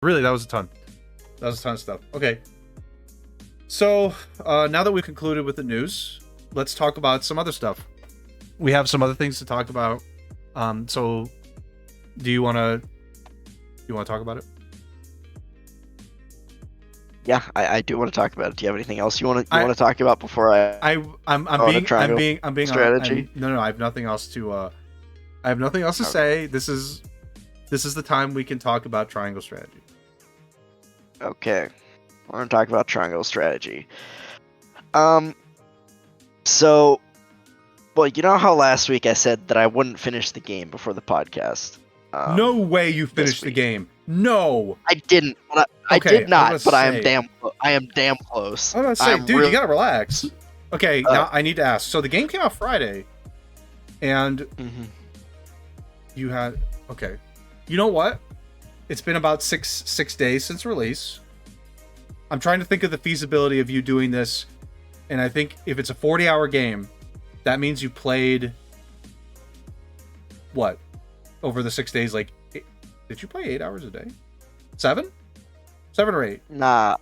Really, that was a ton. That was a ton of stuff. Okay. So, now that we've concluded with the news, let's talk about some other stuff. We have some other things to talk about. So do you want to talk about it? Yeah, I do want to talk about it. Do you have anything else you want to talk about before I'm being strategy? no, I have nothing else to Okay. say. This is the time we can talk about triangle strategy. Okay. We're gonna talk about triangle strategy. So, well, you know how last week I said that I wouldn't finish the game before the podcast? No way you This finished the week. game. No. I didn't. I Okay, did I was gonna not, but say. I am damn close. I was gonna say, I'm dude, you really. gotta relax. Okay, Uh, now I need to ask. So the game came out Friday, and mhm. you had okay. You know what? It's been about six days since release. I'm trying to think of the feasibility of you doing this, and I think if it's a 40-hour game, that means you played what over the 6 days? Like, did you play 8 hours a day? 7 or 8? Nah,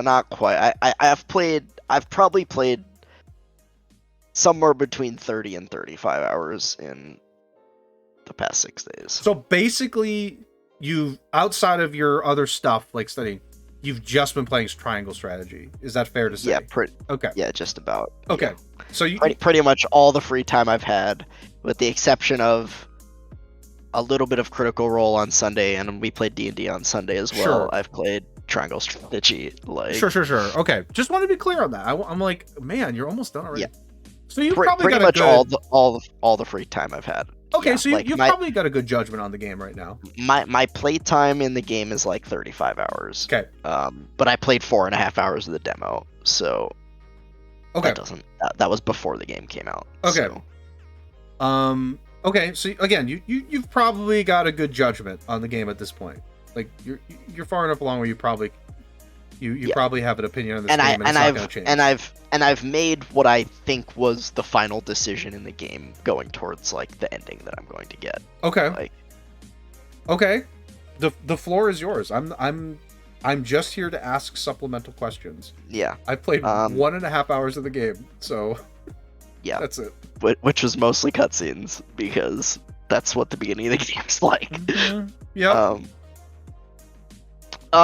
not quite. I've probably played somewhere between 30 and 35 hours in the past 6 days. So basically, you outside of your other stuff like studying, you've just been playing triangle strategy. Is that fair to say? Yeah, Okay. Yeah, just about. Okay. Yeah. So you Pretty much all the free time I've had, with the exception of a little bit of Critical Role on Sunday, and we played D&D on Sunday as well. Sure. I've played Triangle Strategy. Sure. Okay. Just want to be clear on that. I'm like, man, you're almost done already. Yeah. So you've probably pretty got much a good... all the free time I've had. Okay, Yeah, so you've probably got a good judgment on the game right now. My play time in the game is like 35 hours. Okay. But I played 4.5 hours of the demo, so okay, that was before the game came out. Okay. So. Okay. So again, you've probably got a good judgment on the game at this point. Like you're far enough along where you probably probably have an opinion on this game, and it's not going to change. And I've made what I think was the final decision in the game, going towards like the ending that I'm going to get. Okay. Okay. The floor is yours. I'm just here to ask supplemental questions. Yeah. I played 1.5 hours of the game, so yeah, that's it. Which was mostly cutscenes, because that's what the beginning of the game's like. Mm-hmm. Yeah.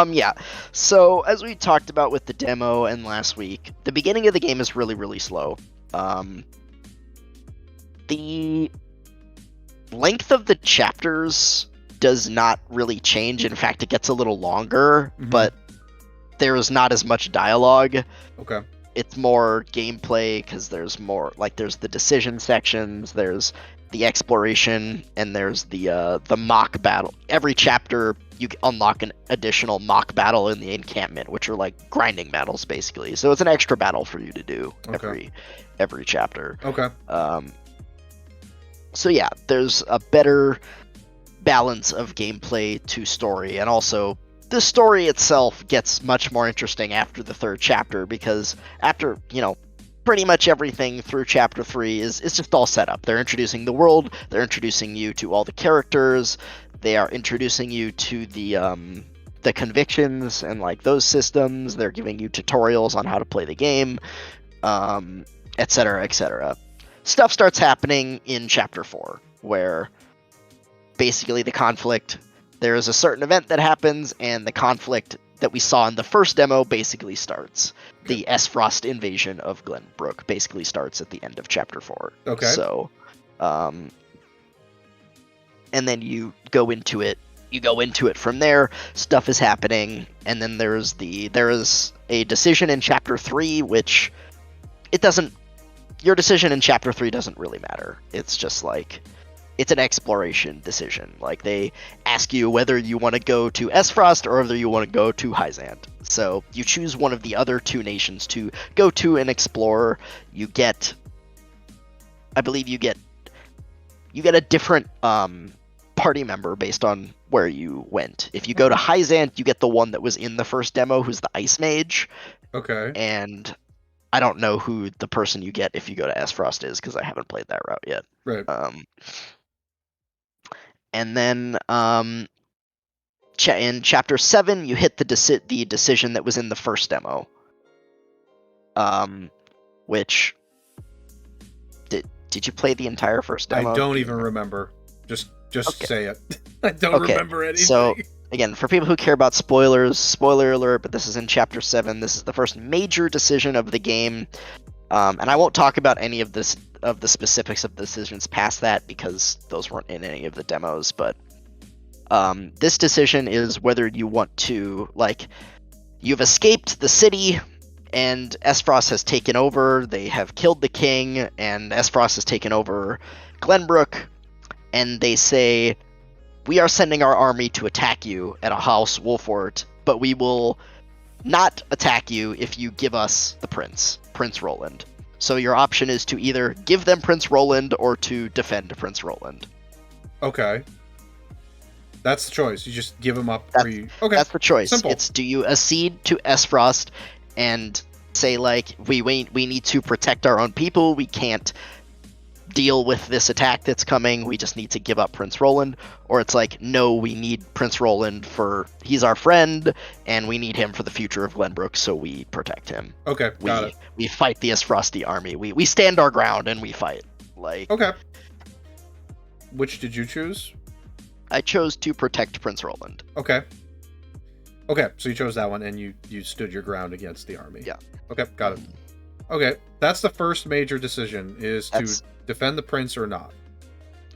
Yeah. So as we talked about with the demo and last week, the beginning of the game is really, really slow. The length of the chapters does not really change. In fact, it gets a little longer, but there is not as much dialogue. Okay. It's more gameplay, because there's more, like, there's the decision sections, there's the exploration, and there's the mock battle. Every chapter you unlock an additional mock battle in the encampment, which are like grinding battles basically. So it's an extra battle for you to do every chapter. Okay. So yeah, there's a better balance of gameplay to story, and also the story itself gets much more interesting after the third chapter, because after, pretty much everything through chapter 3 is just all set up. They're introducing the world, they're introducing you to all the characters, they are introducing you to the convictions and like those systems, they're giving you tutorials on how to play the game, etc., etc. Stuff starts happening in chapter 4, where basically the conflict, there is a certain event that happens, and the conflict that we saw in the first demo basically starts. The S-Frost invasion of Glenbrook basically starts at the end of chapter 4. Okay. So, and then you go into it. You go into it from there. Stuff is happening, and then there is a decision in chapter 3, which it doesn't. Your decision in chapter 3 doesn't really matter. It's just like, it's an exploration decision. Like, they ask you whether you want to go to S-Frost or whether you want to go to Hyzant. So you choose one of the other two nations to go to and explore. You get, I believe you get a different party member based on where you went. If you go to Hyzant, you get the one that was in the first demo, who's the Ice Mage. Okay. And I don't know who the person you get if you go to S-Frost is, because I haven't played that route yet. Right. And then in chapter 7, you hit the decision that was in the first demo. Which did you play the entire first demo? I don't even remember. Just Okay. say it. I don't remember anything. So again, for people who care about spoilers, spoiler alert, but this is in chapter 7. This is the first major decision of the game. And I won't talk about any of the specifics of the decisions past that because those weren't in any of the demos, but this decision is whether you want to, like, you've escaped the city and Esfrost has taken over. They have killed the king and Esfrost has taken over Glenbrook, and they say, we are sending our army to attack you at a house Wolfort, but we will not attack you if you give us the Prince Roland. So your option is to either give them Prince Roland or to defend Prince Roland. Okay. That's the choice. You just give him up. Okay. That's the choice. Simple. It's, do you accede to Esfrost and say, like, we need to protect our own people, we can't deal with this attack that's coming, we just need to give up Prince Roland, or it's like, no, we need Prince Roland he's our friend and we need him for the future of Glenbrook, so we protect him. Okay, got it. We fight the Esfrosti army. We stand our ground and we fight. Like, okay. Which did you choose? I chose to protect Prince Roland. Okay, so you chose that one and you stood your ground against the army. Yeah. Okay, got it. Okay, that's the first major decision, is to defend the prince or not.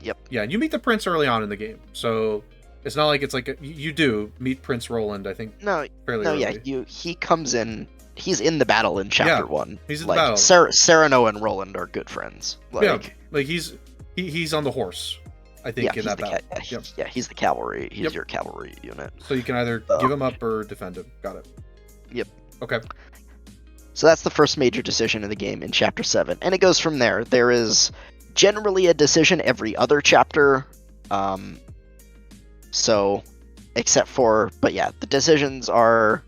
Yep. Yeah, and you meet the prince early on in the game, so it's not like it's like you do meet Prince Roland, I think. Fairly early. Yeah, he comes in. He's in the battle in chapter 1. He's in the battle. Sereno and Roland are good friends. He's on the horse, I think, in that battle. He's the cavalry. He's your cavalry unit. So you can either give him up or defend him. Got it. Yep. Okay. So that's the first major decision in the game in chapter 7, and it goes from there. There is generally a decision every other chapter. So, except for, but yeah, the decisions are,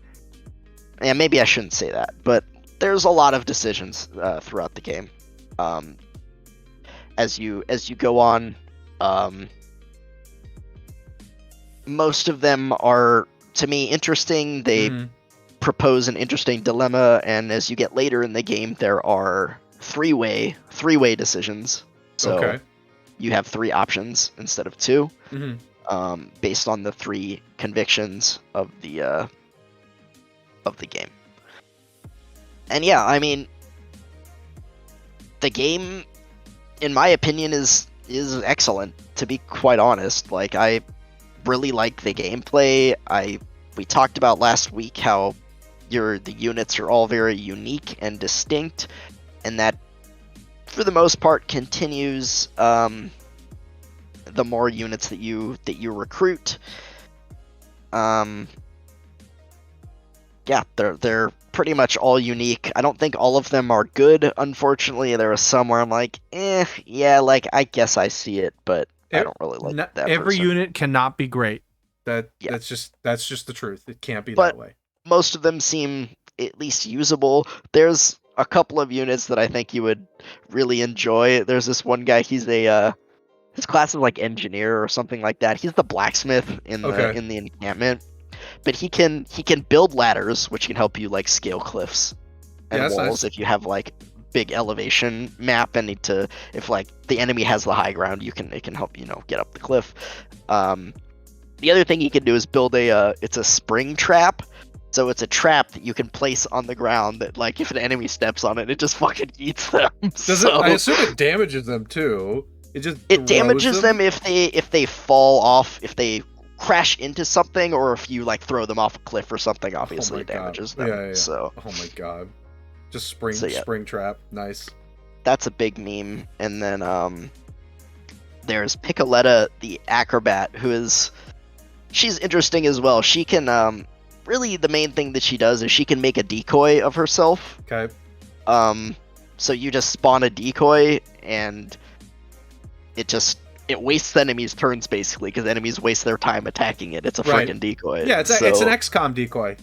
and maybe I shouldn't say that, but there's a lot of decisions throughout the game. As you go on, most of them are, to me, interesting. They propose an interesting dilemma, and as you get later in the game, there are three-way decisions. So you have 3 options instead of 2, based on the 3 convictions of the game. And yeah, I mean, the game, in my opinion, is excellent, to be quite honest. Like, I really like the gameplay. We talked about last week how the units are all very unique and distinct, and that for the most part continues the more units that you recruit. Yeah, they're pretty much all unique. I don't think all of them are good, unfortunately. There are some where I'm like, yeah, like, I guess I see it, but I don't really like that. Every unit cannot be great. That's just the truth. It can't be that way. Most of them seem at least usable. There's a couple of units that I think you would really enjoy. There's this one guy, his class is like engineer or something like that. He's the blacksmith in the encampment. But he can build ladders, which can help you, like, scale cliffs and walls. Nice. If you have, like, big elevation map and if like the enemy has the high ground, it can help get up the cliff. The other thing you can do is build it's a spring trap. So it's a trap that you can place on the ground that, like, if an enemy steps on it, it just fucking eats them. I assume it damages them too. It damages them if they fall off, if they crash into something, or if you, like, throw them off a cliff or something. Obviously, it damages them. Yeah. So. Oh my god. Just spring trap. Nice. That's a big meme. And then there's Pikaletta the Acrobat, she's interesting as well. She can really, the main thing that she does is she can make a decoy of herself. Okay. So you just spawn a decoy, and it wastes the enemy's turns, basically, because enemies waste their time attacking it. It's a freaking decoy. Yeah, it's an XCOM decoy.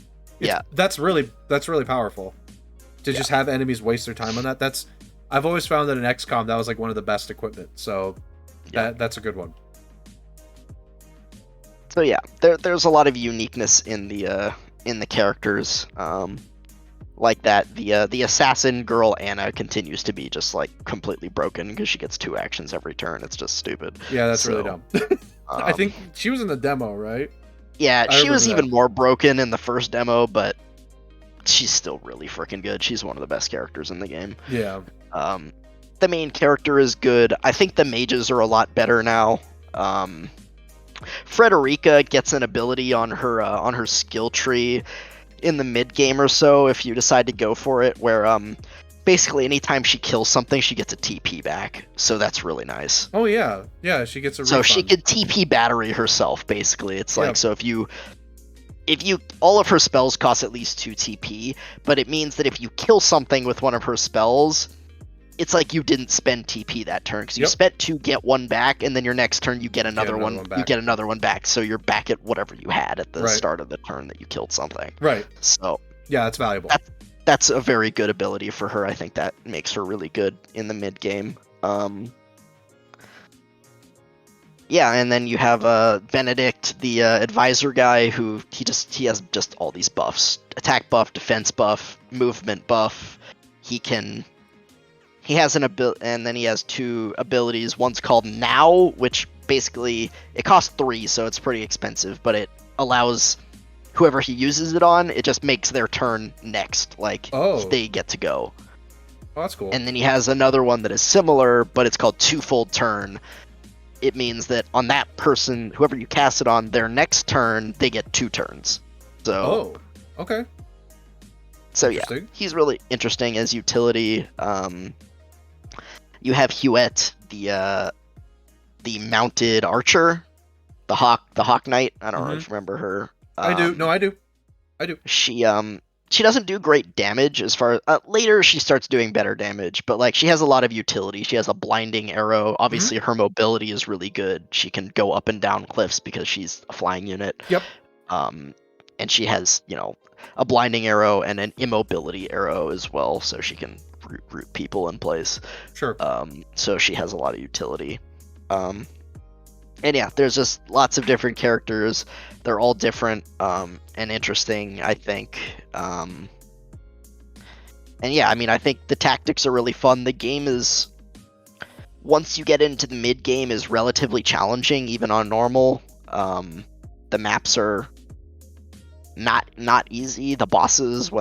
That's really powerful. To just have enemies waste their time on that. I've always found that in XCOM that was, like, one of the best equipment. So that's a good one. So yeah, there's a lot of uniqueness in the characters. Like that, the assassin girl Anna continues to be just like completely broken because she gets 2 actions every turn. It's just stupid. Yeah, that's really dumb. I Um, think she was in the demo, right? yeah, I she was remember even more broken in the first demo, but she's still really freaking good. She's one of the best characters in the game. Yeah. The main character is good. I think the mages are a lot better now. Frederica gets an ability on her skill tree in the mid game or so if you decide to go for it, where basically anytime she kills something, she gets a TP back. So that's really nice. Oh yeah, yeah. She gets a So refund. she could TP battery herself. Basically, it's like Yep. so if you all of her spells cost at least 2 TP, but it means that if you kill something with one of her spells, it's like you didn't spend TP that turn because you Yep. spent 2, get 1 back, and then your next turn you get another another one. one back. You get another one back, so you're back at whatever you had at the Right. start of the turn that you killed something. Right. So Yeah, that's valuable. that's a very good ability for her. I think that makes her really good in the mid game. Yeah, and then you have Benedict, the advisor guy, who he has just all these buffs: attack buff, defense buff, movement buff. He has an ability, and then he has 2 abilities. One's called Now, which basically it costs 3, so it's pretty expensive, but it allows whoever he uses it on, it just makes their turn next. Like they get to go. Oh, that's cool. And then he has another one that is similar, but it's called Twofold Turn. It means that on that person, whoever you cast it on, their next turn, they get 2 turns. So, okay. So yeah, he's really interesting as utility. You have Huette, the mounted archer, the hawk knight. I don't know if you remember her. I do. No, I do. She doesn't do great damage as far later she starts doing better damage, but like she has a lot of utility. She has a blinding arrow. Obviously her mobility is really good. She can go up and down cliffs because she's a flying unit. Yep. And she has, a blinding arrow and an immobility arrow as well, so she can root people in place. Sure. So she has a lot of utility. And yeah, there's just lots of different characters. They're all different and interesting, I think. And yeah, I mean, I think the tactics are really fun. The game is, once you get into the mid game, is relatively challenging, even on normal. The maps are not easy. The bosses,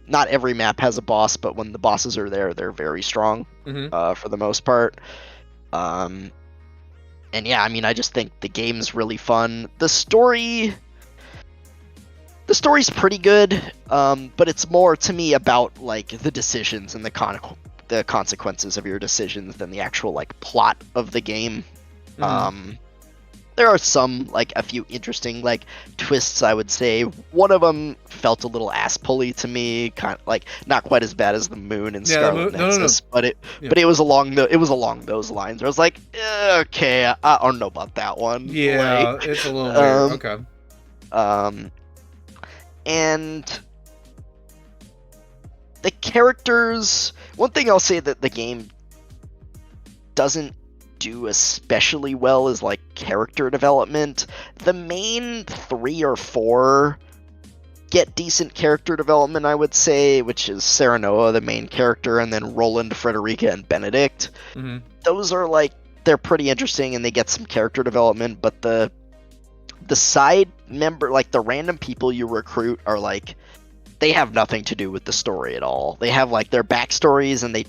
not every map has a boss, but when the bosses are there, they're very strong for the most part. And yeah, I mean, I just think the game's really fun. The story's pretty good, but it's more to me about like the decisions and the consequences of your decisions than the actual like plot of the game. There are a few interesting like twists, I would say. One of them felt a little ass pulley to me, kind of like not quite as bad as the moon and Scarlet Nexus, but it was along those lines. I was like, okay, I don't know about that one. Yeah, like, it's a little weird. Okay. And the characters. One thing I'll say that the game doesn't do especially well is like character development. The main 3 or 4 get decent character development, I would say, which is Serenoa, the main character, and then Roland, Frederica, and Benedict. Those are like, they're pretty interesting and they get some character development, but the side member, like the random people you recruit, are like, they have nothing to do with the story at all. They have like their backstories, and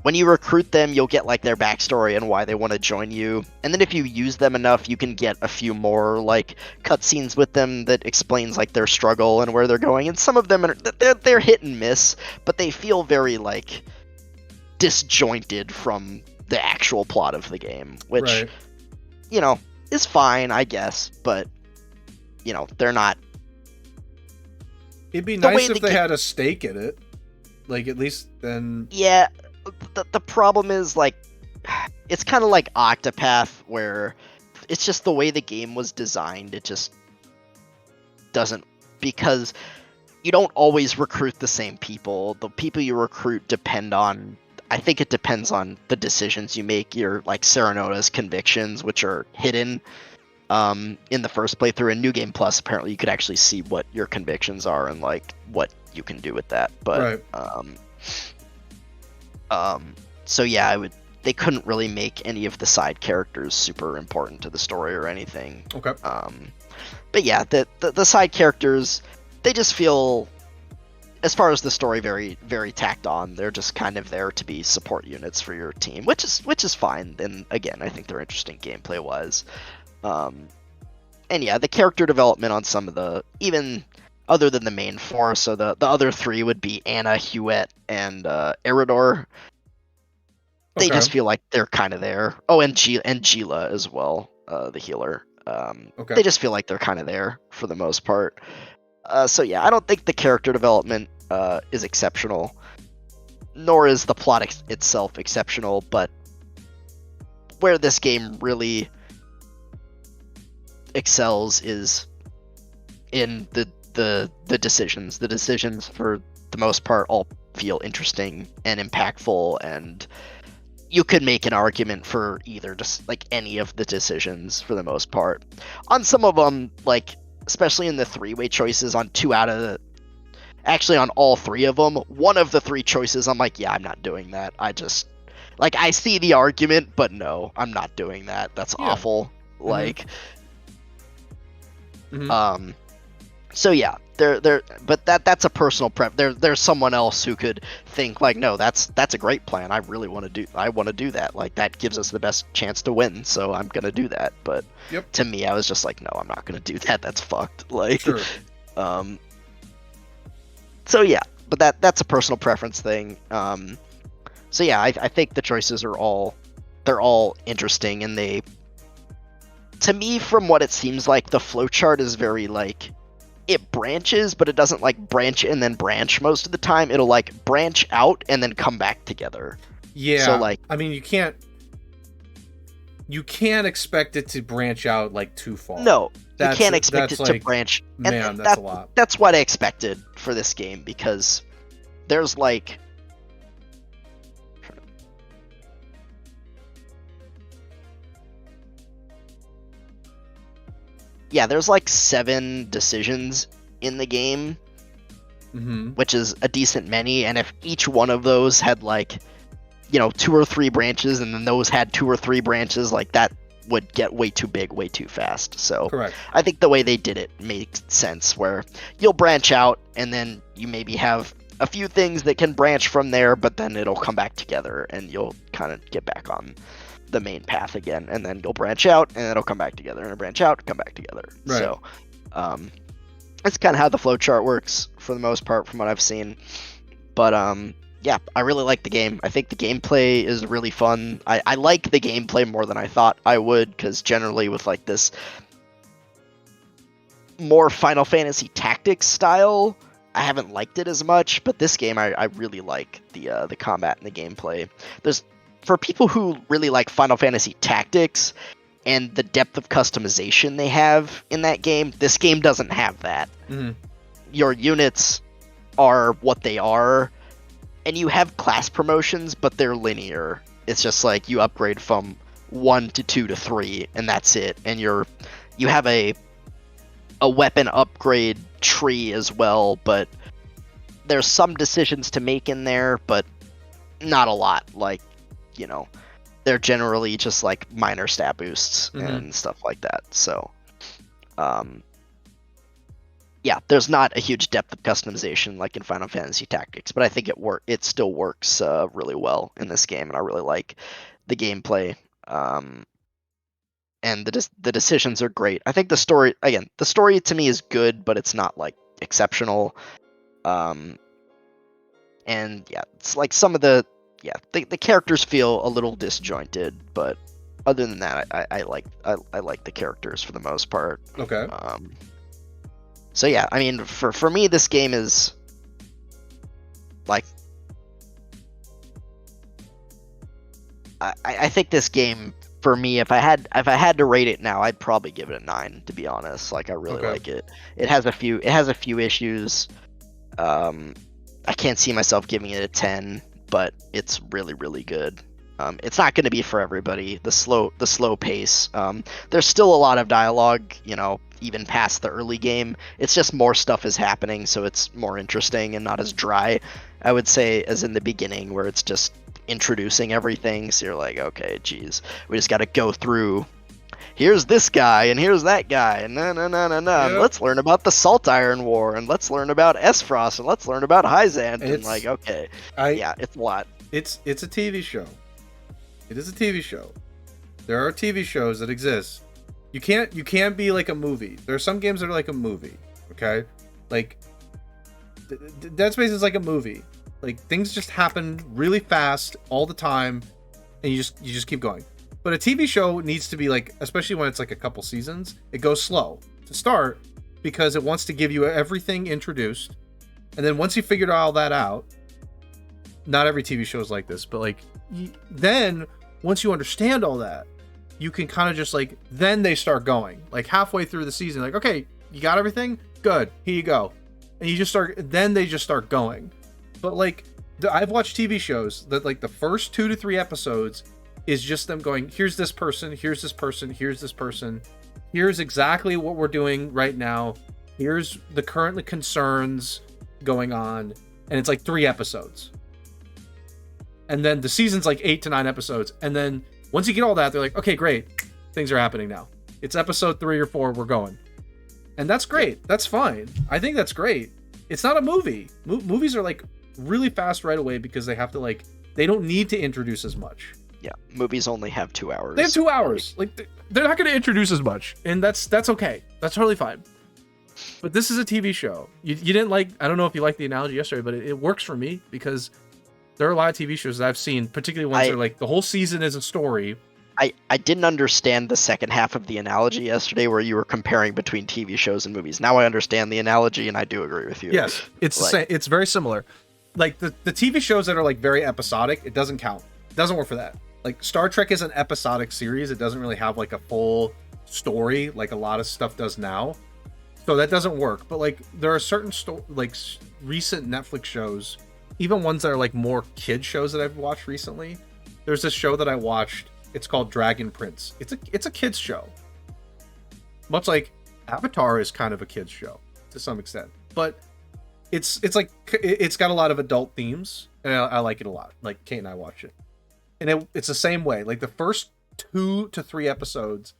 when you recruit them, you'll get like their backstory and why they want to join you. And then if you use them enough, you can get a few more like cutscenes with them that explains like their struggle and where they're going. And some of them they're hit and miss, but they feel very like disjointed from the actual plot of the game, which is fine, I guess. But they're not. It'd be nice if they had a stake in it, like at least then. Yeah. The problem is, like, it's kind of like Octopath, where it's just the way the game was designed. It just doesn't, because you don't always recruit the same people. The people you recruit depends on the decisions you make. Your, like, Serenota's convictions, which are hidden. in the first playthrough. In New Game Plus, apparently you could actually see what your convictions are and like what you can do with that. But Right. so yeah, they couldn't really make any of the side characters super important to the story or anything. Okay. But yeah, the side characters, they just feel, as far as the story, very very tacked on. They're just kind of there to be support units for your team, which is fine. And again, I think they're interesting gameplay wise. And yeah, the character development on some of the, even other than the main four, so the other three would be Anna, Huette, and Eridor. They Okay. just feel like they're kind of there. Oh, and Gila as well, the healer. Okay. They just feel like they're kind of there for the most part. So yeah, I don't think the character development is exceptional, nor is the plot itself exceptional. But where this game really excels is in the decisions. The decisions, for the most part, all feel interesting and impactful, and you could make an argument for either, just like any of the decisions for the most part. On some of them, like especially in the three-way choices, on actually on all three of them, one of the three choices I'm like, yeah, I'm not doing that. I see the argument, but no, I'm not doing that. That's awful. Like so yeah, but that's a personal prep. There's someone else who could think like, no, that's a great plan. I want to do that. Like, that gives us the best chance to win, so I'm gonna do that. But to me, I was just like, no, I'm not gonna do that. That's fucked. Like, Sure. So yeah, but that's a personal preference thing. So yeah, I think the choices are all interesting, and they, to me, from what it seems like, the flowchart is very like, it branches, but it doesn't like branch and then branch most of the time. It'll like branch out and then come back together. Yeah. So like, I mean, you can't expect it to branch out like too far. No, you can't expect it to like, branch. Man, that's a lot. That's what I expected for this game, because there's like, yeah, there's like 7 decisions in the game, which is a decent many. And if each one of those had like, 2 or 3 branches, and then those had 2 or 3 branches, like that would get way too big, way too fast. So correct. I think the way they did it makes sense, where you'll branch out and then you maybe have a few things that can branch from there, but then it'll come back together and you'll kind of get back on the main path again, and then you'll branch out and it'll come back together, and branch out, come back together. Right. So that's kind of how the flowchart works for the most part from what I've seen. But yeah, I really like the game. I think the gameplay is really fun. I like the gameplay more than I thought I would, because generally with like this more Final Fantasy Tactics style, I haven't liked it as much. But this game, I really like the combat and the gameplay. For people who really like Final Fantasy Tactics and the depth of customization they have in that game, this game doesn't have that. Your units are what they are, and you have class promotions, but they're linear. It's just like you upgrade from 1 to 2 to 3, and that's it. And you have a weapon upgrade tree as well, but there's some decisions to make in there, but not a lot. Like, they're generally just like minor stat boosts and stuff like that. So yeah, there's not a huge depth of customization like in Final Fantasy Tactics, but I think it still works really well in this game, and I really like the gameplay. And the decisions are great. I think the story to me is good, but it's not like exceptional. And yeah, it's like some of the characters feel a little disjointed, but other than that, I like the characters for the most part. Okay. So yeah, I mean, for me, this game is like, I think this game, for me, if I had to rate it now, I'd probably give it a 9, to be honest. Like, I really like it. It has a few issues. I can't see myself giving it a 10, but it's really, really good. It's not going to be for everybody. The slow pace. There's still a lot of dialogue, even past the early game. It's just more stuff is happening, so it's more interesting and not as dry, I would say, as in the beginning, where it's just introducing everything. So you're like, okay, geez, we just got to go through. Here's this guy, and here's that guy, and and let's learn about the Salt Iron War, and let's learn about Esfrost, and let's learn about Hyzant, and like, okay, yeah, it's a lot. It's a TV show. It is a TV show. There are TV shows that exist. You can't be like a movie. There are some games that are like a movie. Okay, like Dead Space is like a movie. Like things just happen really fast all the time, and you just keep going. But a TV show needs to be like, especially when it's like a couple seasons, it goes slow to start because it wants to give you everything introduced, and then once you figured all that out, not every TV show is like this, but like then once you understand all that, you can kind of just like, then they start going like halfway through the season, like, okay, you got everything, good, here you go, and you just start. Then they just start going. But like I've watched TV shows that like the first 2 to 3 episodes is just them going, here's this person, here's this person, here's this person, here's exactly what we're doing right now, here's the current concerns going on, and it's like 3 episodes. And then the season's like 8 to 9 episodes. And then once you get all that, they're like, okay, great. Things are happening now. It's episode 3 or 4. We're going. And that's great. That's fine. I think that's great. It's not a movie. Movies are like really fast right away because they have to like, they don't need to introduce as much. Yeah. Movies only have 2 hours. They have 2 hours. Like they're not going to introduce as much. And that's okay. That's totally fine. But this is a TV show. You didn't like, I don't know if you liked the analogy yesterday, but it works for me because there are a lot of TV shows that I've seen, particularly ones that are like the whole season is a story. I didn't understand the second half of the analogy yesterday where you were comparing between TV shows and movies. Now I understand the analogy, and I do agree with you. Yes, it's the same. It's very similar. Like the TV shows that are like very episodic, it doesn't count. It doesn't work for that. Like Star Trek is an episodic series. It doesn't really have like a full story like a lot of stuff does now. So that doesn't work. But like there are certain like recent Netflix shows, even ones that are like more kid shows that I've watched recently. There's this show that I watched. It's called Dragon Prince. It's a kids show. Much like Avatar is kind of a kids show to some extent, but it's like it's got a lot of adult themes, and I like it a lot. Like Kate and I watch it, and it's the same way. Like the first 2 to 3 episodes,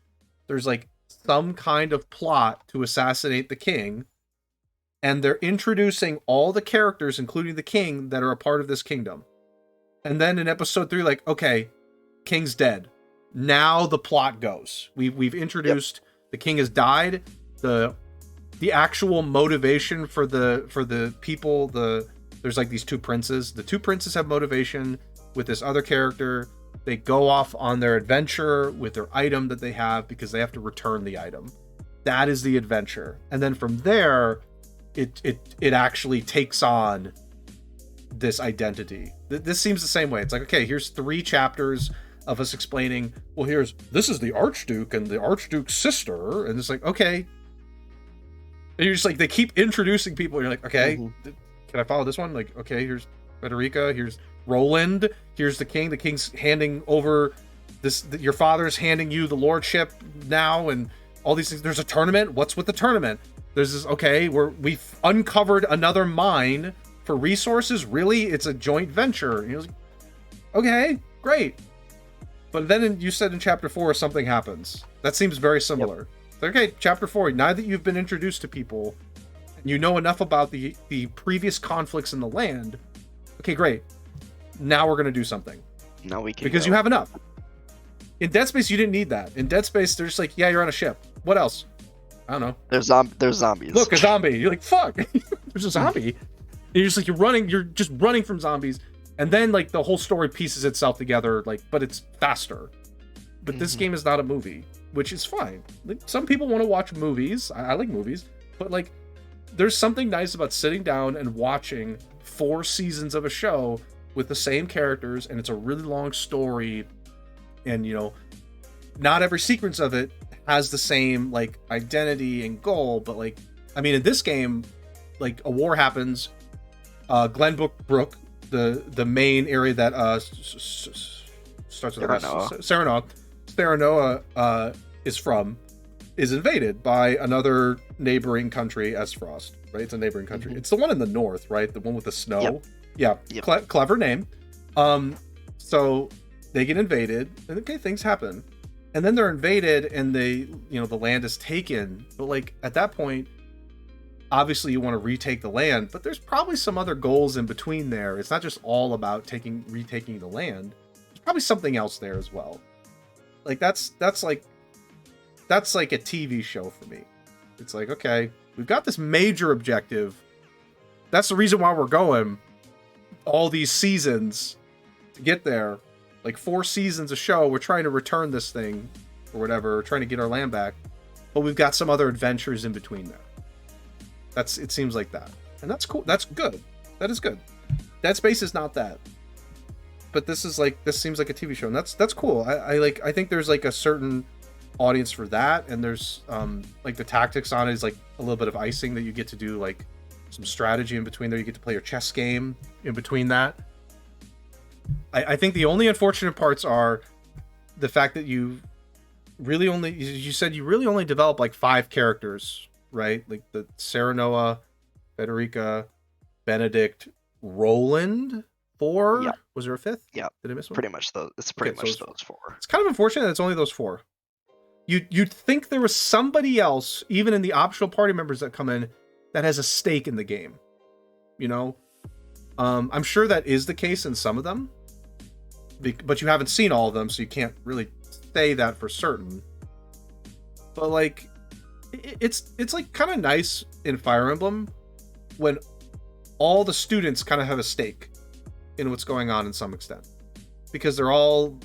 there's like some kind of plot to assassinate the king, and they're introducing all the characters, including the king, that are a part of this kingdom. And then in episode 3, like, okay, king's dead. Now the plot goes. We've introduced the king has died. The actual motivation for the people, there's like these 2 princes. The 2 princes have motivation with this other character. They go off on their adventure with their item that they have because they have to return the item. That is the adventure. And then from there, it actually takes on this identity. This seems the same way. It's like, okay, here's 3 chapters of us explaining, well, this is the Archduke and the Archduke's sister, and it's like, okay. And you're just like, they keep introducing people, and you're like, okay, can I follow this one? Like, okay, here's Frederica, here's Roland, here's the king. The king's handing over this, your father's handing you the lordship now, and all these things. There's a tournament. What's with the tournament? There's this, okay, we've uncovered another mine for resources. Really? It's a joint venture. And you're like, okay, great. But then you said in chapter 4 something happens. That seems very similar. Yep. Okay, chapter 4, now that you've been introduced to people, and you know enough about the previous conflicts in the land, okay, great. Now we're going to do something. Now we can Because you have enough. In Dead Space, you didn't need that. In Dead Space, they're just like, yeah, you're on a ship. What else? I don't know. There's zombies. Look, a zombie. You're like, fuck. There's a zombie. And you're just like, you're just running from zombies. And then like the whole story pieces itself together, like, but it's faster. But this game is not a movie, which is fine. Like, some people want to watch movies. I like movies, but like, there's something nice about sitting down and watching 4 seasons of a show with the same characters, and it's a really long story. And not every sequence of it has the same like identity and goal, but like, I mean, in this game, like a war happens. Glenbrook, the main area that starts with Serenoa. Serenoa is invaded by another neighboring country, Esfrost, right? It's a neighboring country. It's the one in the north, right? The one with the snow. Yep. Yeah, clever name. So they get invaded, and okay, things happen. And then they're invaded, and the land is taken. But like at that point, obviously you want to retake the land, but there's probably some other goals in between there. It's not just all about retaking the land. There's probably something else there as well. Like that's like a TV show for me. It's like, okay, we've got this major objective. That's the reason why we're going all these seasons to get there. Like 4 seasons of show, we're trying to return this thing or whatever, trying to get our land back. But we've got some other adventures in between there. It seems like that. And that's cool. That's good. That is good. Dead Space is not that. But this seems like a TV show, and that's cool. I think there's like a certain audience for that, and there's like the tactics on it is like a little bit of icing that you get to do, like some strategy in between there. You get to play your chess game in between that. I think the only unfortunate parts are the fact that you said you really only develop like 5 characters, right? Like the Serenoa, Federica, Benedict, Roland. 4? Yeah. Was there a 5th? Yeah. Did I miss one? Pretty much those. It's pretty much those 4. It's kind of unfortunate that it's only those 4. You'd think there was somebody else, even in the optional party members that come in, that has a stake in the game. You know? I'm sure that is the case in some of them. But you haven't seen all of them, so you can't really say that for certain. But like, it's like kind of nice in Fire Emblem when all the students kind of have a stake in what's going on in some extent, because they're all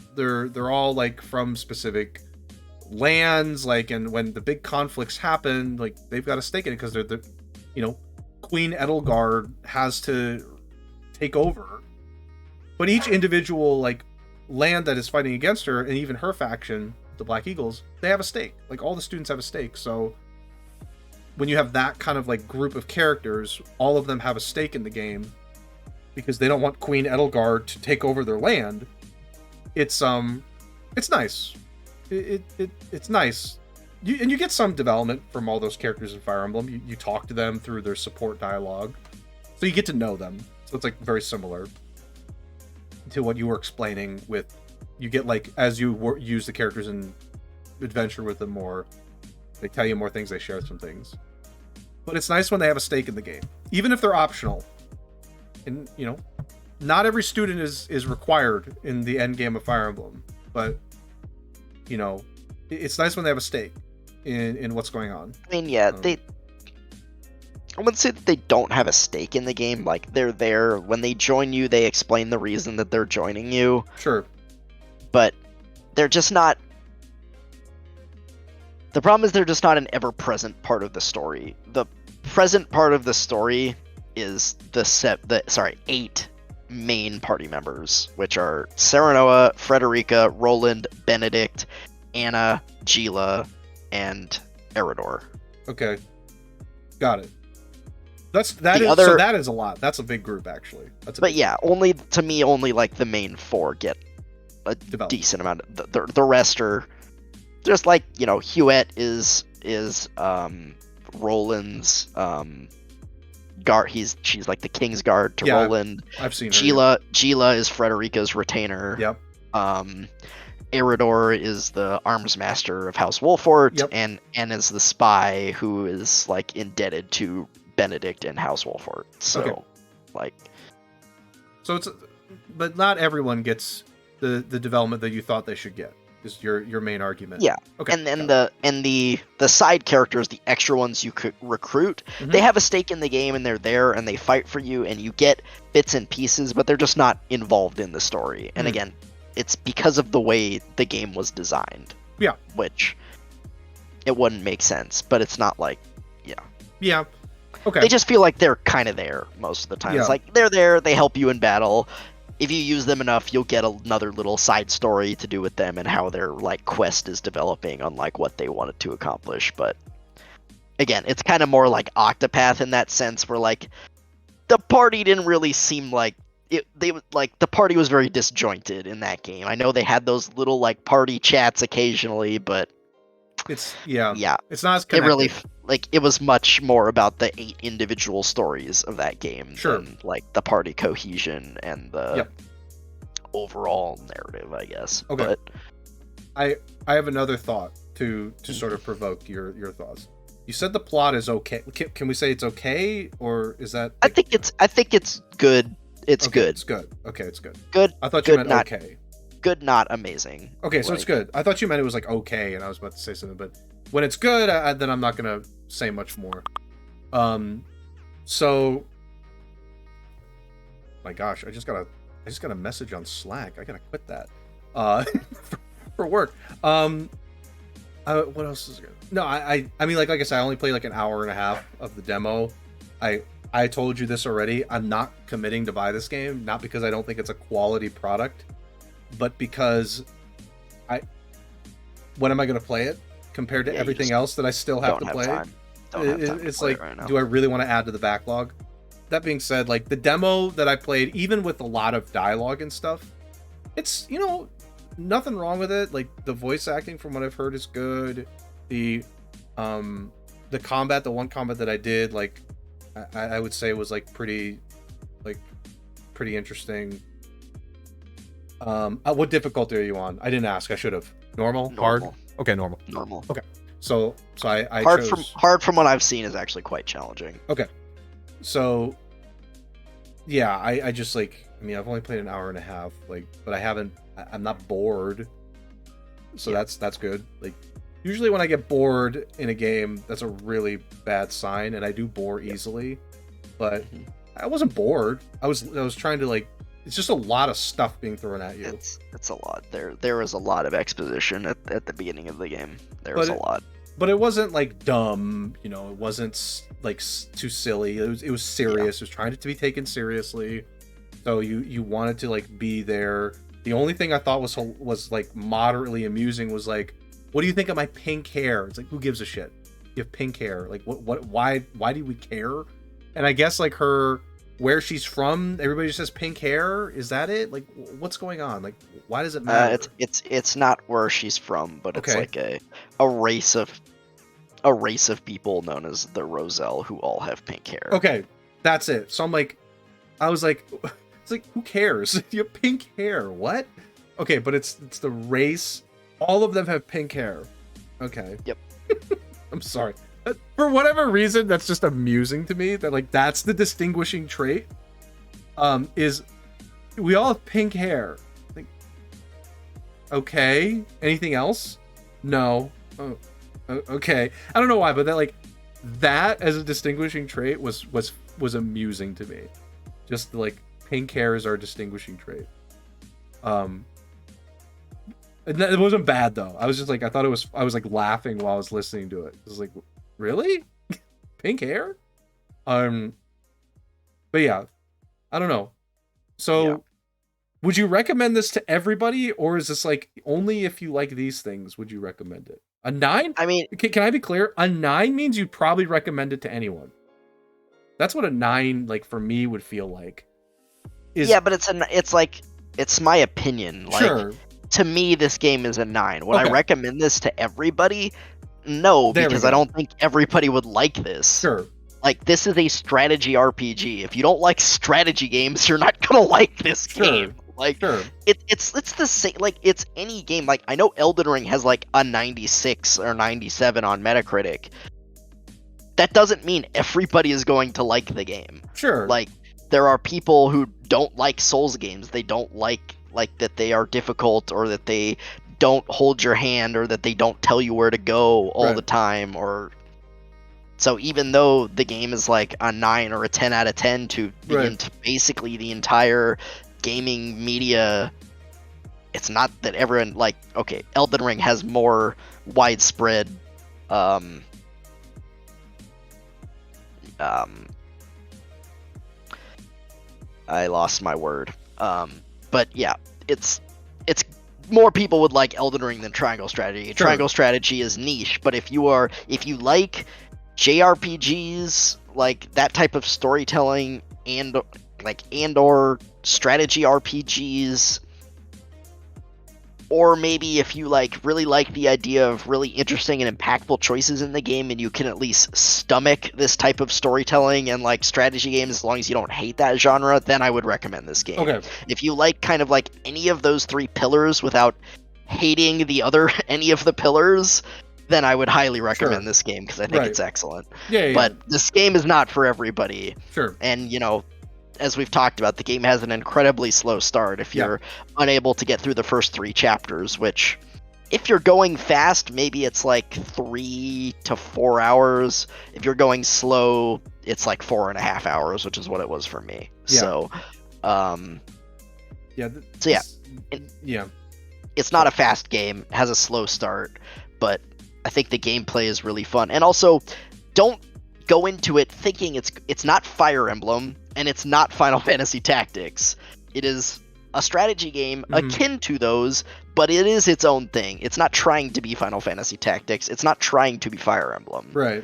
like from specific lands, like, and when the big conflicts happen, like they've got a stake in it because they're Queen Edelgard has to take over. But each individual like land that is fighting against her, and even her faction, the Black Eagles, they have a stake. Like all the students have a stake. So when you have that kind of like group of characters, all of them have a stake in the game because they don't want Queen Edelgard to take over their land. It's nice. It's nice. You get some development from all those characters in Fire Emblem. You talk to them through their support dialogue, so you get to know them. So it's like very similar to what you were explaining with, you get like, as you use the characters and adventure with them more, they tell you more things, they share some things. But it's nice when they have a stake in the game, even if they're optional. And not every student is required in the end game of Fire Emblem, but it's nice when they have a stake in what's going on. I mean, yeah, I wouldn't say that they don't have a stake in the game. Like, they're there. When they join you, they explain the reason that they're joining you. Sure. But they're just not... The problem is they're just not an ever-present part of the story. The present part of the story is the 8 main party members, which are Serenoa, Frederica, Roland, Benedict, Anna, Gila, and Eridor. Okay. Got it. That is a lot. That's a big group, actually. Only like the main 4 get a decent amount. The rest are just like, Huette is Roland's guard. She's like the King's Guard to Roland. I've seen her. Gila is Frederica's retainer. Yep. Eridor is the arms master of House Wolfort. Yep. and is the spy who is like indebted to Benedict and House Wolfort. So, so it's, but not everyone gets the development that you thought they should get. Is your main argument? Yeah. Okay. And then the side characters, the extra ones you could recruit, they have a stake in the game, and they're there, and they fight for you, and you get bits and pieces, but they're just not involved in the story. And again, it's because of the way the game was designed. Yeah. Which it wouldn't make sense, but it's not like, Yeah. Okay. They just feel like they're kind of there most of the time. Yeah. It's like they're there, they help you in battle. If you use them enough, you'll get another little side story to do with them and how their like quest is developing on like what they wanted to accomplish. But again, it's kind of more like Octopath in that sense, where like the party didn't really seem like the party was very disjointed in that game. I know they had those little like party chats occasionally, but It's yeah, it's not as it connected. really it was much more about the 8 individual stories of that game Sure. than like the party cohesion and the Yep. overall narrative, I guess. Okay. But I have another thought to sort of provoke your thoughts. You said the plot is okay. Can we say it's okay, or is that? I think it's good. It's okay, good. It's good. Okay, it's good. Good. I thought good, you meant not, okay. Good, not amazing. Okay, so it's good. I thought you meant it was like okay, and I was about to say something, but when it's good, then I'm not gonna say much more. So, my gosh, I just got a message on Slack. I gotta quit that. For work. What else is good? No, I mean, like I said, I only played like an hour and a half of the demo. I told you this already. I'm not committing to buy this game, not because I don't think it's a quality product, but because when am I going to play it compared to everything else that I still have to play? It's like, do I really want to add to the backlog? That being said, like the demo that I played, even with a lot of dialogue and stuff, it's, nothing wrong with it. Like the voice acting from what I've heard is good. The combat, the one combat that I did, like I would say was like pretty interesting. What difficulty are you on? I didn't ask. I should have. Normal? Hard? Okay, normal. Okay. So I chose... hard from what I've seen is actually quite challenging. Okay. So yeah, I just like, I mean, I've only played an hour and a half, like, but I'm not bored. So yeah. That's good. Like usually when I get bored in a game, that's a really bad sign, and I do bore easily. But I wasn't bored. I was trying to like, it's just a lot of stuff being thrown at you. It's a lot. There was a lot of exposition at the beginning of the game. There was a lot. But it wasn't like dumb, it wasn't like too silly. It was serious. It was trying to be taken seriously. So you wanted to like be there. The only thing I thought was like moderately amusing was like, what do you think of my pink hair? It's like, who gives a shit? You have pink hair. Like why do we care? And I guess like where she's from, everybody just has pink hair. Is that it? Like, what's going on? Like, why does it matter? It's not where she's from, but it's like a race of people known as the Roselle who all have pink hair. Okay, that's it. So I was like, it's like, who cares? You have pink hair. What? Okay, but it's the race. All of them have pink hair. Okay. Yep. I'm sorry. For whatever reason, that's just amusing to me. That like that's the distinguishing trait. Is we all have pink hair. Like, okay. Anything else? No. Oh, okay. I don't know why, but that as a distinguishing trait was amusing to me. Just like pink hair is our distinguishing trait. It wasn't bad though. I was just like, I was like laughing while I was listening to it. It was like, really? Pink hair? But yeah, I don't know. So would you recommend this to everybody, or is this like only if you like these things would you recommend it? A 9? I mean, can I be clear? A 9 means you'd probably recommend it to anyone. That's what a 9 like for me would feel like. But it's my opinion. Like, sure. To me, this game is a 9. Would I recommend this to everybody? No, because I don't think everybody would like this. Sure. Like, this is a strategy RPG. If you don't like strategy games, you're not gonna like this game. Like, it's the same. Like, it's any game. Like, I know Elden Ring has like a 96 or 97 on Metacritic. That doesn't mean everybody is going to like the game. Sure. Like, there are people who don't like Souls games. They don't like that they are difficult, or that they don't hold your hand, or that they don't tell you where to go all the time. Or so even though the game is like a 9 or a 10 out of 10 to basically the entire gaming media, it's not that everyone like, okay, Elden Ring has more widespread I lost my word. But yeah, it's more people would like Elden Ring than Triangle Strategy. Sure. Triangle Strategy is niche, but if you like JRPGs, like that type of storytelling, and and/or strategy RPGs, or maybe if you really like the idea of really interesting and impactful choices in the game, and you can at least stomach this type of storytelling and strategy games as long as you don't hate that genre, then I would recommend this game. Okay. If you like kind of any of those three pillars without hating the other any of the pillars, then I would highly recommend this game because I think it's excellent. Yeah. But this game is not for everybody. Sure. And as we've talked about, the game has an incredibly slow start if you're unable to get through the first 3 chapters, which if you're going fast, maybe it's 3 to 4 hours. If you're going slow, it's 4.5 hours, which is what it was for me. Yeah. So, yeah. It's not a fast game. It has a slow start, but I think the gameplay is really fun. And also, don't go into it thinking it's not Fire Emblem and it's not Final Fantasy Tactics. It is a strategy game akin to those, but it is its own thing. It's not trying to be Final Fantasy Tactics. It's not trying to be Fire Emblem. Right.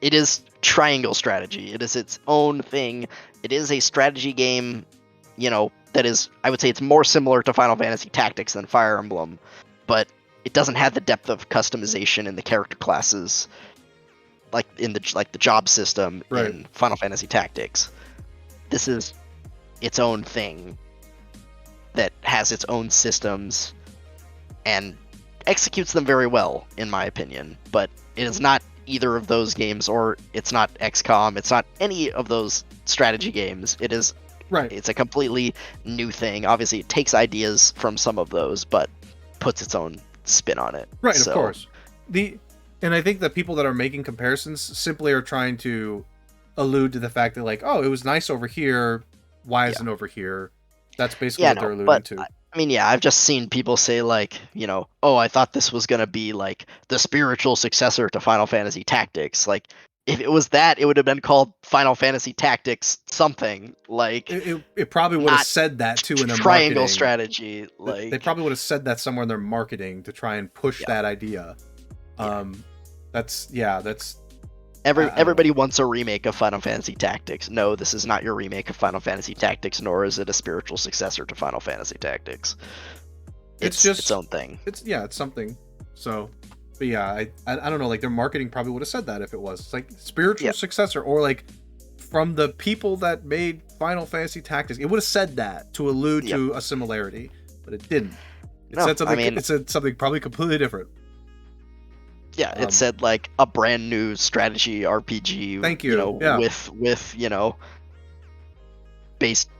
It is triangle strategy. It is its own thing. It is a strategy game, that is, I would say it's more similar to Final Fantasy Tactics than Fire Emblem, but it doesn't have the depth of customization in the character classes in the job system in Final Fantasy Tactics. This is its own thing that has its own systems and executes them very well, in my opinion. But it is not either of those games, or it's not XCOM. It's not any of those strategy games. It is It's a completely new thing. Obviously, it takes ideas from some of those, but puts its own spin on it. Right, of course. And I think that people that are making comparisons simply are trying to allude to the fact that it was nice over here, why isn't it over here? That's basically what they're alluding to. I've just seen people say oh, I thought this was gonna be the spiritual successor to Final Fantasy Tactics. If it was that, it would have been called Final Fantasy Tactics something. It probably would have said that too in their triangle marketing. Strategy. They probably would have said that somewhere in their marketing to try and push that idea. That's everybody wants a remake of Final Fantasy Tactics. No, this is not your remake of Final Fantasy Tactics, nor is it a spiritual successor to Final Fantasy Tactics. It's just its own thing. It's something. So, but I don't know. Their marketing probably would have said that if it was spiritual successor, or from the people that made Final Fantasy Tactics, it would have said that to allude to a similarity, but it didn't. It said something. It said something probably completely different. Yeah, it said a brand new strategy RPG. Thank you. With based,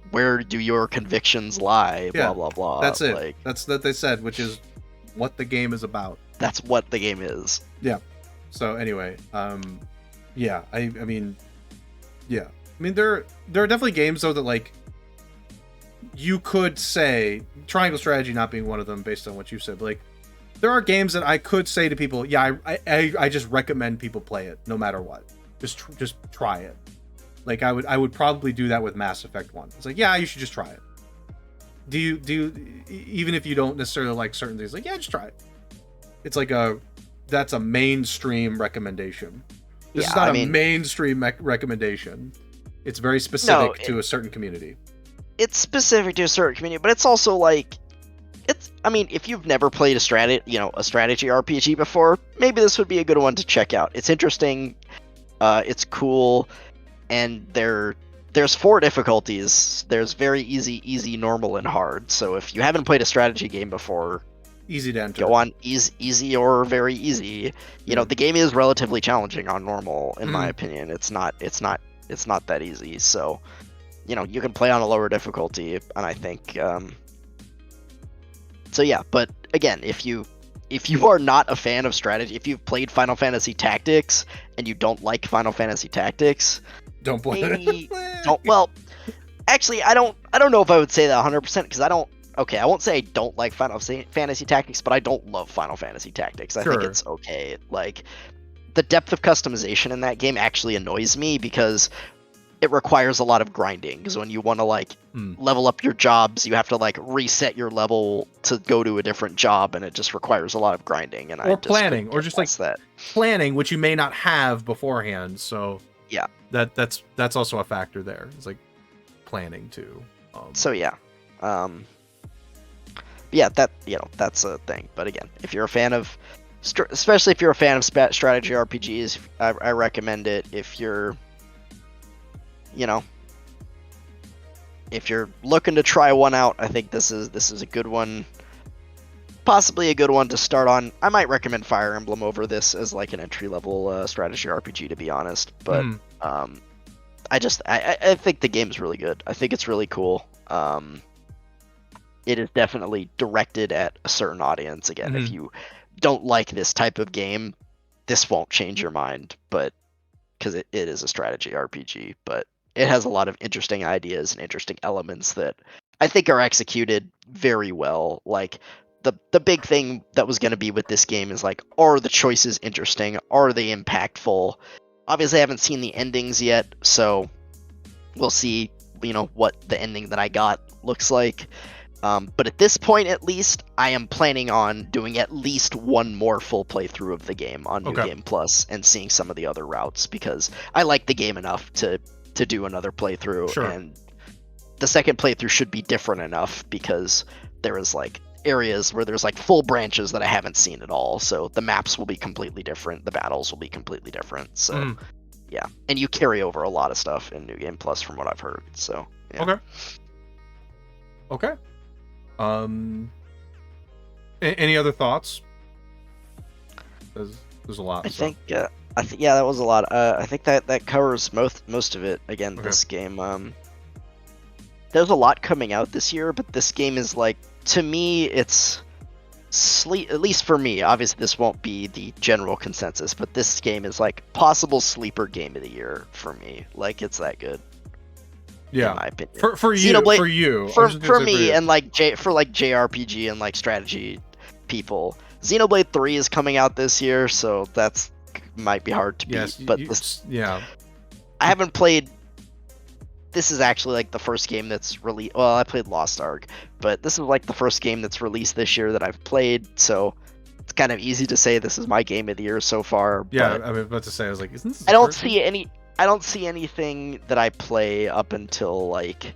where do your convictions lie? Blah blah blah. That's it. That's what they said, which is what the game is about. That's what the game is. Yeah. So anyway, there are definitely games though that you could say, triangle strategy not being one of them based on what you said, but there are games that I could say to people, I just recommend people play it no matter what. Just try it. I would probably do that with Mass Effect 1. It's you should just try it. Do you even if you don't necessarily like certain things, just try it. It's that's a mainstream recommendation. This is not a mainstream recommendation. It's very specific to a certain community. It's specific to a certain community, but it's also if you've never played a strategy RPG before, maybe this would be a good one to check out. It's interesting, it's cool, and there's 4 difficulties. There's very easy, normal, and hard. So if you haven't played a strategy game before, easy to enter. Go on easy or very easy. The game is relatively challenging on normal, in my opinion. It's not that easy. So, you can play on a lower difficulty, and I think. So yeah, but again, if you are not a fan of strategy, if you've played Final Fantasy Tactics and you don't like Final Fantasy Tactics, don't play it. Well, actually, I don't know if I would say that 100% because I won't say I don't like Final Fantasy Tactics, but I don't love Final Fantasy Tactics. I think it's okay. The depth of customization in that game actually annoys me because it requires a lot of grinding, because when you want to level up your jobs, you have to reset your level to go to a different job, and it just requires a lot of grinding. And planning, or just that planning, which you may not have beforehand. So yeah, that's also a factor there. It's planning to. So yeah, yeah, that that's a thing. But again, if you're a fan of, especially if you're a fan of strategy RPGs, I recommend it. If you're, if you're looking to try one out, I think this is a good one. Possibly a good one to start on. I might recommend Fire Emblem over this as like an entry level strategy RPG, to be honest. But I think the game's really good. I think it's really cool. It is definitely directed at a certain audience. Again, if you don't like this type of game, this won't change your mind. But because it is a strategy RPG, but it has a lot of interesting ideas and interesting elements that I think are executed very well. Like the big thing that was going to be with this game is like, are the choices interesting? Are they impactful? Obviously, I haven't seen the endings yet, so we'll see, what the ending that I got looks like. But at this point, at least, I am planning on doing at least one more full playthrough of the game on New Game Plus and seeing some of the other routes, because I like the game enough to do another playthrough. Sure. And the second playthrough should be different enough, because there is like areas where there's like full branches that I haven't seen at all. So the maps will be completely different. The battles will be completely different. So yeah. And you carry over a lot of stuff in New Game Plus from what I've heard. So yeah. Okay. Any other thoughts? There's a lot. I think yeah, that was a lot. I think that covers most of it. Again, this game. There's a lot coming out this year, but this game is like, to me, it's at least for me. Obviously, this won't be the general consensus, but this game is like possible sleeper game of the year for me. Like, it's that good. Yeah, in my opinion. For you, for me, and like for JRPG and like strategy people. Xenoblade 3 is coming out this year, so that's might be hard to beat. But I haven't played. This is actually like the first game that's released. Well, I played Lost Ark, but this is like the first game that's released this year that I've played. So it's kind of easy to say this is my game of the year so far. Yeah, I was about to say, I was like, isn't this? I don't see anything that I play up until like,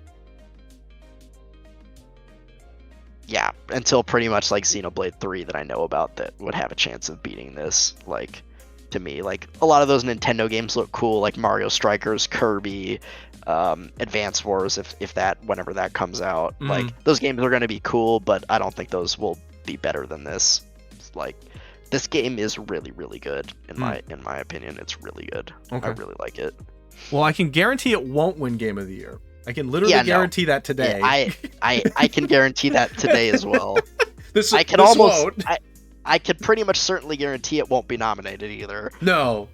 until pretty much like Xenoblade 3 that I know about that would have a chance of beating this. Like, to me, like a lot of those Nintendo games look cool, like Mario Strikers, Kirby, Advance Wars, whenever that comes out. Like, those games are going to be cool, but I don't think those will be better than this. Like, this game is really, really good in my opinion. It's really good. I really like it. Well, I can guarantee it won't win Game of the Year. I can literally guarantee that today. Yeah, I can guarantee that today as well. I could pretty much certainly guarantee it won't be nominated either. No.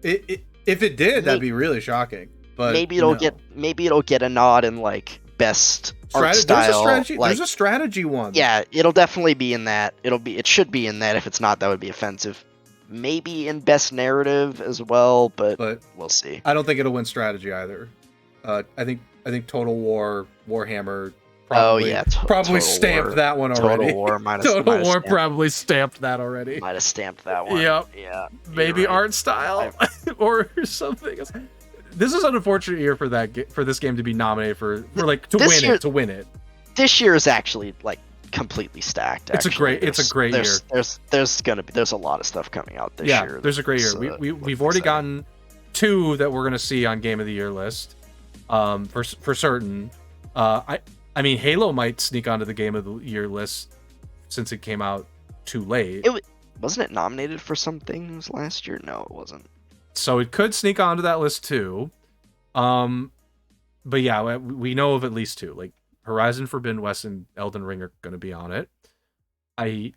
If it did, that'd be really shocking. But maybe it'll get a nod in like best art style. There's a strategy one. Yeah, it'll definitely be in that. It should be in that. If it's not, that would be offensive. Maybe in best narrative as well, but we'll see. I don't think it'll win strategy either. I think Total War, Warhammer. Probably stamped War. that one already. Total War probably stamped that already. Might have stamped that one. Yep. Yeah. Maybe art style or something. This is an unfortunate year for this game to be nominated for like to win it. This year is actually like completely stacked. It's a great year. There's a lot of stuff coming out this year. Yeah, there's a great year. We've already gotten 2 that we're gonna see on Game of the Year list. For certain. I mean, Halo might sneak onto the Game of the Year list since it came out too late. Wasn't it nominated for some things last year? No, it wasn't. So it could sneak onto that list too. But yeah, we know of at least 2. Like Horizon Forbidden West and Elden Ring are going to be on it. I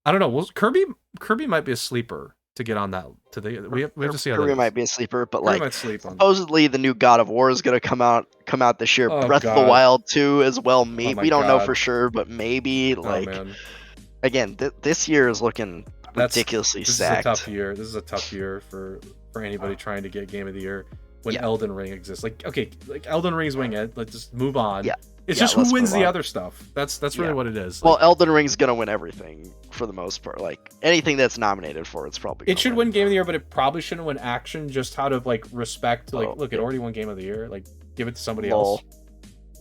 don't know. Well, Kirby might be a sleeper to get on that. We have to see how Kirby might be a sleeper, but like supposedly the new God of War is going to come out this year. Breath of the Wild 2 as well. Maybe we don't know for sure, but maybe again, this year is looking ridiculously stacked. This is a tough year for anybody trying to get Game of the Year when Elden Ring exists. Like Elden Ring's wing it. Let's just move on. Yeah. It's Yeah, just who let's wins move the on. other stuff. That's really Yeah. what it is. Well, Like, Elden Ring's gonna win everything for the most part. Like anything that's nominated for, it's probably gonna it should win Game of the Year, but it probably shouldn't win Action. Just out of like respect, like, Oh, look, it yeah. already won Game of the Year. Like, give it to somebody Lol.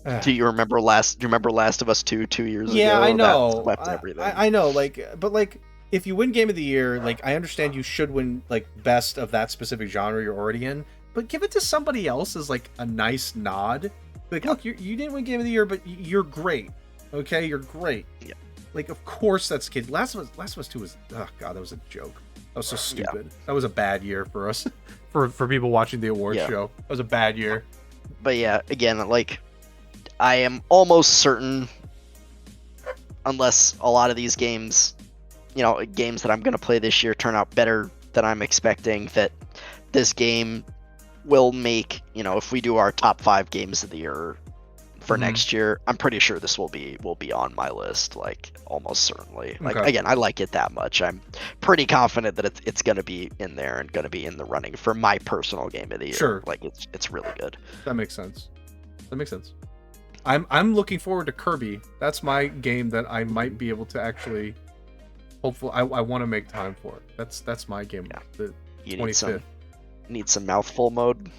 else. Do you remember Last of Us 2 2 years Yeah, I ago? That know. swept everything. I know. Like, but like, if you win Game of the Year, like, I understand you should win like best of that specific genre you're already in, but give it to somebody else as like a nice nod. Like, look, you didn't win Game of the Year, but you're great. Okay, you're great. Yeah. Like, of course that's the case. Last of Us 2 was, oh god, that was a joke. That was so stupid. Yeah. That was a bad year for us, for people watching the awards show. That was a bad year. But yeah, again, like, I am almost certain, unless a lot of these games, games that I'm going to play this year turn out better than I'm expecting, that this game will make, if we do our top 5 games of the year for next year, I'm pretty sure this will be on my list, like, almost certainly. Like, again, I like it that much. I'm pretty confident that it's going to be in there and going to be in the running for my personal game of the year. Sure. Like, it's really good. That makes sense. I'm looking forward to Kirby. That's my game that I might be able to actually, hopefully, I want to make time for it. That's my game. Yeah. The You 25th. Need some mouthful mode.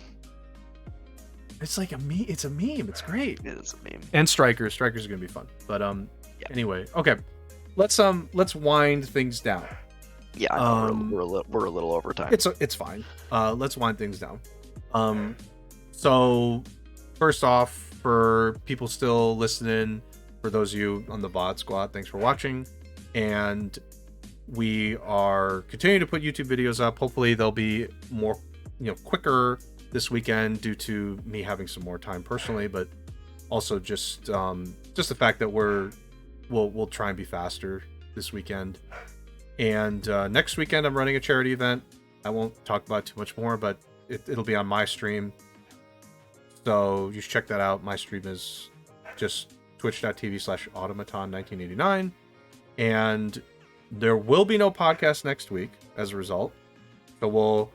It's like a meme. It's a meme. It's great. It is a meme. And Strikers are gonna be fun. But anyway, okay. Let's wind things down. Yeah, I know, we're a little over time. It's fine. Let's wind things down. So first off, for people still listening, for those of you on the VOD squad, thanks for watching. And we are continuing to put YouTube videos up. Hopefully they'll be more, quicker this weekend due to me having some more time personally, but also just the fact that we'll try and be faster this weekend. And next weekend I'm running a charity event. I won't talk about it too much more, but it'll be on my stream. So you should check that out. My stream is just twitch.tv/automaton1989. And there will be no podcast next week as a result. So we'll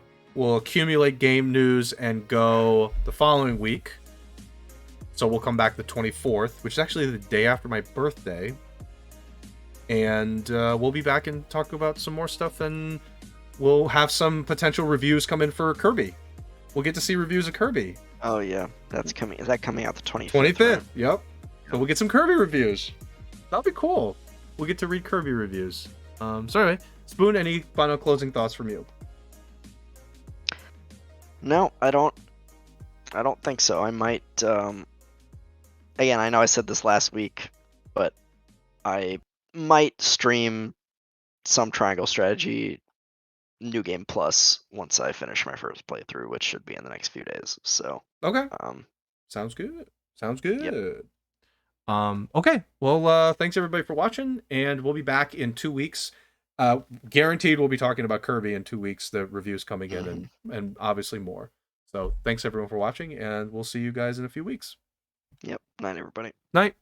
accumulate game news and go the following week. So we'll come back the 24th, which is actually the day after my birthday. And we'll be back and talk about some more stuff, and we'll have some potential reviews come in for Kirby. We'll get to see reviews of Kirby. Oh yeah, that's coming. Is that coming out the 25th? 25th, right? yep. So we'll get some Kirby reviews. That'll be cool. We'll get to read Kirby reviews. So anyway, Spoon, any final closing thoughts from you? No, I don't think so. I might, again, I know I said this last week, but I might stream some Triangle Strategy New Game Plus once I finish my first playthrough, which should be in the next few days. So okay, sounds good. Yep. Okay, well, thanks everybody for watching, and we'll be back in 2 weeks. Guaranteed we'll be talking about Kirby in 2 weeks, the reviews coming in, and obviously more. So thanks everyone for watching, and we'll see you guys in a few weeks. Yep. Night, everybody. Night.